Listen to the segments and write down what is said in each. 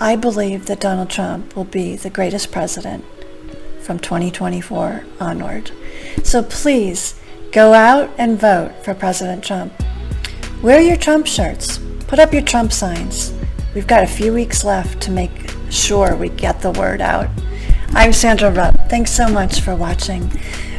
I believe that Donald Trump will be the greatest president from 2024 onward. So please go out and vote for President Trump. Wear your Trump shirts. Put up your Trump signs. We've got a few weeks left to make sure we get the word out. I'm Sandra Rupp. Thanks so much for watching.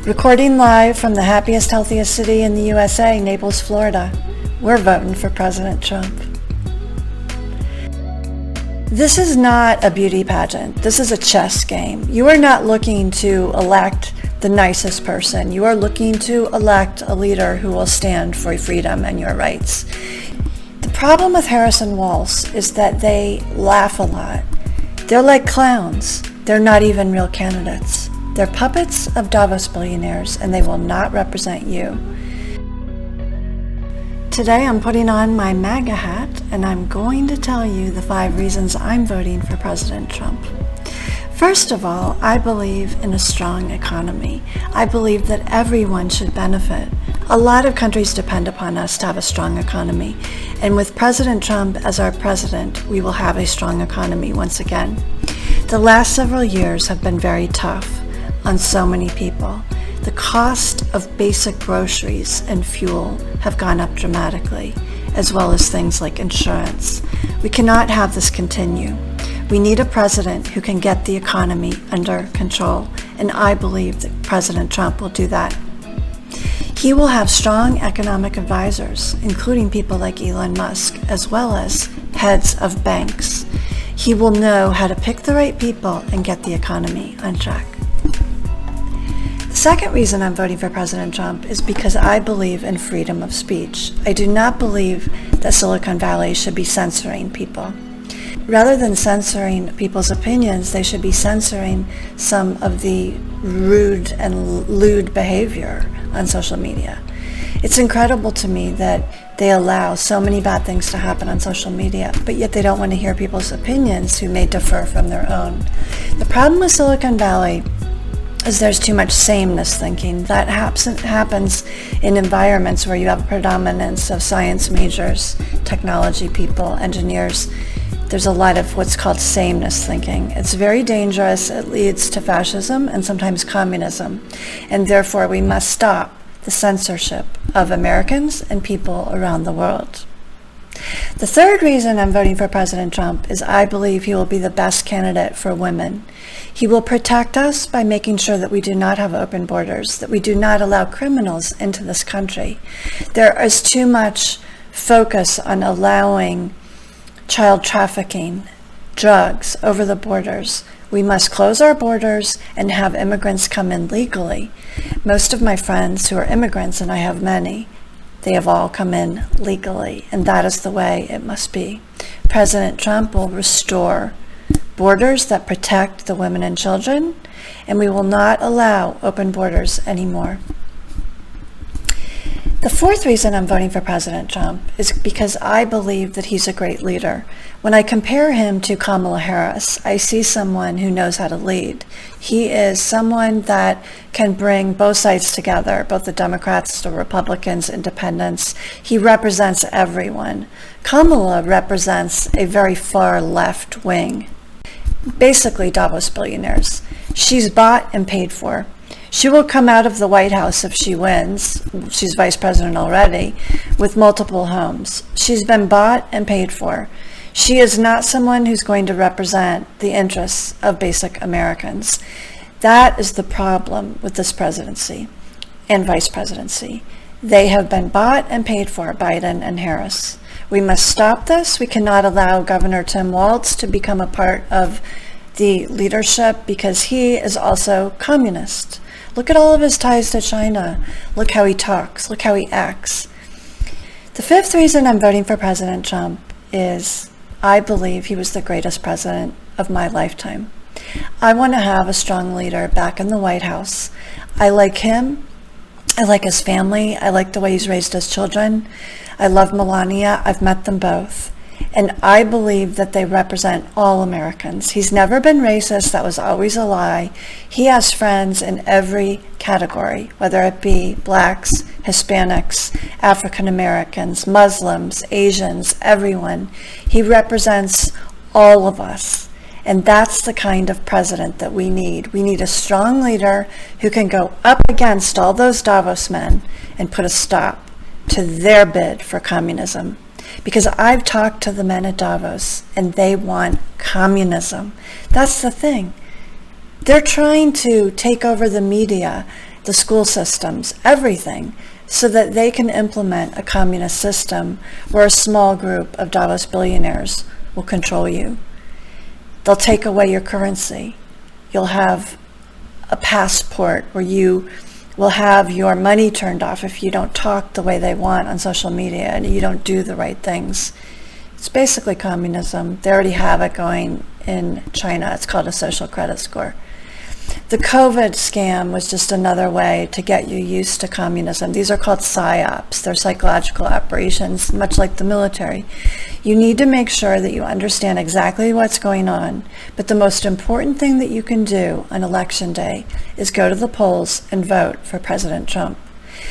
Recording live from the happiest, healthiest city in the USA, Naples, Florida. We're voting for President Trump. This is not a beauty pageant. This is a chess game. You are not looking to elect the nicest person. You are looking to elect a leader who will stand for freedom and your rights. The problem with Harris and Walz is that they laugh a lot. They're like clowns. They're not even real candidates. They're puppets of Davos billionaires, and they will not represent you. Today I'm putting on my MAGA hat, and I'm going to tell you the 5 reasons I'm voting for President Trump. First of all, I believe in a strong economy. I believe that everyone should benefit. A lot of countries depend upon us to have a strong economy, and with President Trump as our president, we will have a strong economy once again. The last several years have been very tough on so many people. The cost of basic groceries and fuel have gone up dramatically, as well as things like insurance. We cannot have this continue. We need a president who can get the economy under control, and I believe that President Trump will do that. He will have strong economic advisors, including people like Elon Musk, as well as heads of banks. He will know how to pick the right people and get the economy on track. The second reason I'm voting for President Trump is because I believe in freedom of speech. I do not believe that Silicon Valley should be censoring people. Rather than censoring people's opinions, they should be censoring some of the rude and lewd behavior on social media. It's incredible to me that they allow so many bad things to happen on social media, but yet they don't want to hear people's opinions who may differ from their own. The problem with Silicon Valley is there's too much sameness thinking. That happens in environments where you have a predominance of science majors, technology people, engineers. There's a lot of what's called sameness thinking. It's very dangerous. It leads to fascism and sometimes communism. And therefore, we must stop the censorship of Americans and people around the world. The third reason I'm voting for President Trump is I believe he will be the best candidate for women. He will protect us by making sure that we do not have open borders, that we do not allow criminals into this country. There is too much focus on allowing child trafficking, drugs over the borders. We must close our borders and have immigrants come in legally. Most of my friends who are immigrants, and I have many, they have all come in legally, and that is the way it must be. President Trump will restore borders that protect the women and children, and we will not allow open borders anymore. The fourth reason I'm voting for President Trump is because I believe that he's a great leader. When I compare him to Kamala Harris, I see someone who knows how to lead. He is someone that can bring both sides together, both the Democrats, the Republicans, independents. He represents everyone. Kamala represents a very far left wing, basically Davos billionaires. She's bought and paid for. She will come out of the White House if she wins. She's vice president already, with multiple homes. She's been bought and paid for. She is not someone who's going to represent the interests of basic Americans. That is the problem with this presidency and vice presidency. They have been bought and paid for, Biden and Harris. We must stop this. We cannot allow Governor Tim Walz to become a part of the leadership because he is also communist. Look at all of his ties to China. Look how he talks. Look how he acts. The fifth reason I'm voting for President Trump is I believe he was the greatest president of my lifetime. I want to have a strong leader back in the White House. I like him. I like his family. I like the way he's raised his children. I love Melania. I've met them both. And I believe that they represent all Americans. He's never been racist. That was always a lie. He has friends in every category, whether it be blacks, Hispanics, African Americans, Muslims, Asians, everyone. He represents all of us. And that's the kind of president that we need. We need a strong leader who can go up against all those Davos men and put a stop to their bid for communism. Because I've talked to the men at Davos, and they want communism. That's the thing. They're trying to take over the media, the school systems, everything, so that they can implement a communist system where a small group of Davos billionaires will control you. They'll take away your currency. You'll have a passport where you will have your money turned off if you don't talk the way they want on social media and you don't do the right things. It's basically communism. They already have it going in China. It's called a social credit score. The COVID scam was just another way to get you used to communism. These are called psyops. They're psychological operations, much like the military. You need to make sure that you understand exactly what's going on. But the most important thing that you can do on Election Day is go to the polls and vote for President Trump.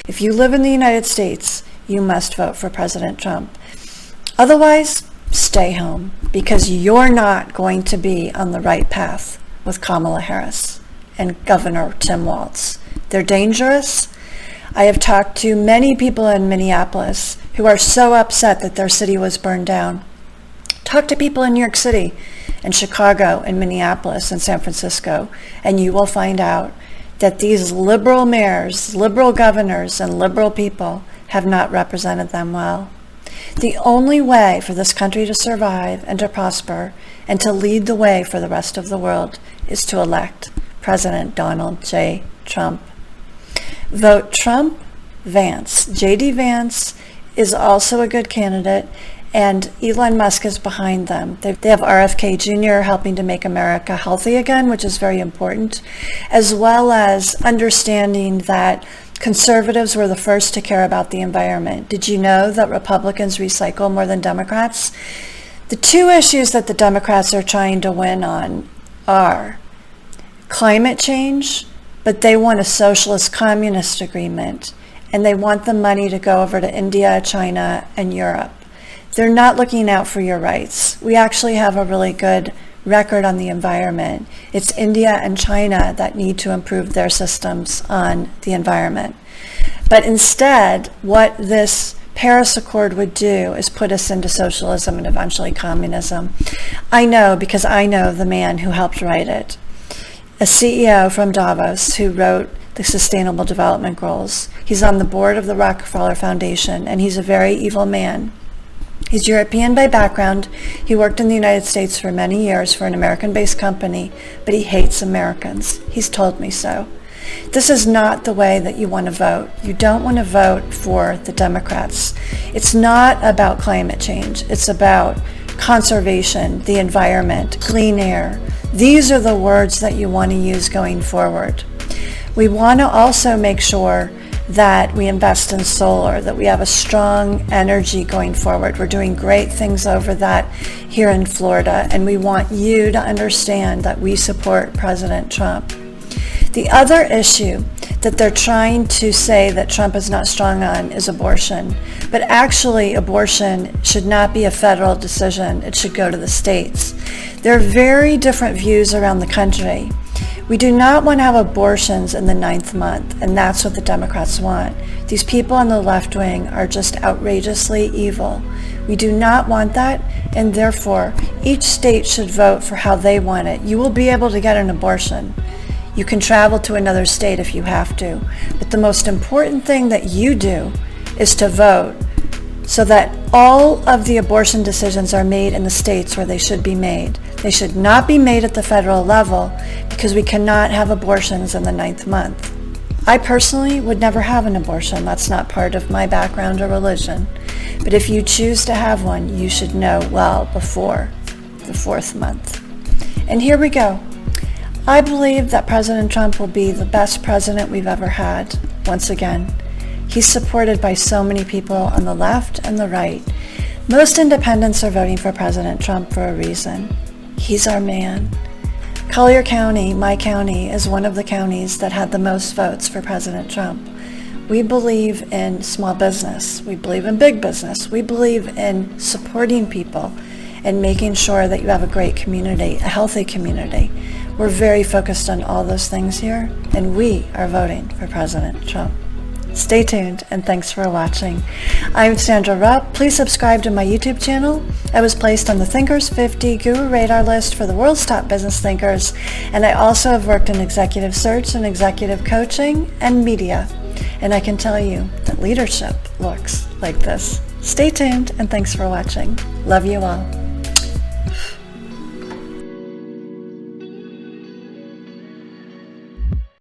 If you live in the United States, you must vote for President Trump. Otherwise, stay home, because you're not going to be on the right path with Kamala Harris and Governor Tim Walz. They're dangerous. I have talked to many people in Minneapolis who are so upset that their city was burned down. Talk to people in New York City and Chicago and Minneapolis and San Francisco, and you will find out that these liberal mayors, liberal governors, and liberal people have not represented them well. The only way for this country to survive and to prosper and to lead the way for the rest of the world is to elect President Donald J. Trump. Vote Trump, Vance. J.D. Vance is also a good candidate, and Elon Musk is behind them. They have RFK Jr. helping to make America healthy again, which is very important, as well as understanding that conservatives were the first to care about the environment. Did you know that Republicans recycle more than Democrats? The two issues that the Democrats are trying to win on are climate change, but they want a socialist communist agreement, and they want the money to go over to India, China, and Europe. They're not looking out for your rights. We actually have a really good record on the environment. It's India and China that need to improve their systems on the environment. But instead, what this Paris Accord would do is put us into socialism and eventually communism. I know, because I know the man who helped write it. A CEO from Davos who wrote the Sustainable Development Goals. He's on the board of the Rockefeller Foundation, and he's a very evil man. He's European by background. He worked in the United States for many years for an American-based company, but he hates Americans. He's told me so. This is not the way that you want to vote. You don't want to vote for the Democrats. It's not about climate change. It's about conservation, the environment, clean air. These are the words that you want to use going forward. We want to also make sure that we invest in solar, that we have a strong energy going forward. We're doing great things over that here in Florida, and we want you to understand that we support President Trump. The other issue that they're trying to say that Trump is not strong on is abortion. But actually, abortion should not be a federal decision. It should go to the states. There are very different views around the country. We do not want to have abortions in the 9th month, and that's what the Democrats want. These people on the left wing are just outrageously evil. We do not want that, and therefore, each state should vote for how they want it. You will be able to get an abortion. You can travel to another state if you have to. But the most important thing that you do is to vote so that all of the abortion decisions are made in the states where they should be made. They should not be made at the federal level because we cannot have abortions in the 9th month. I personally would never have an abortion. That's not part of my background or religion. But if you choose to have one, you should know well before the 4th month. And here we go. I believe that President Trump will be the best president we've ever had, once again. He's supported by so many people on the left and the right. Most independents are voting for President Trump for a reason. He's our man. Collier County, my county, is one of the counties that had the most votes for President Trump. We believe in small business. We believe in big business. We believe in supporting people. and making sure that you have a great community, a healthy community. We're very focused on all those things here, and we are voting for President Trump. Stay tuned, and thanks for watching. I'm Sandra Rupp. Please subscribe to my YouTube channel. I was placed on the Thinkers 50 Guru Radar list for the world's top business thinkers, and I also have worked in executive search and executive coaching and media. And I can tell you that leadership looks like this. Stay tuned, and thanks for watching. Love you all.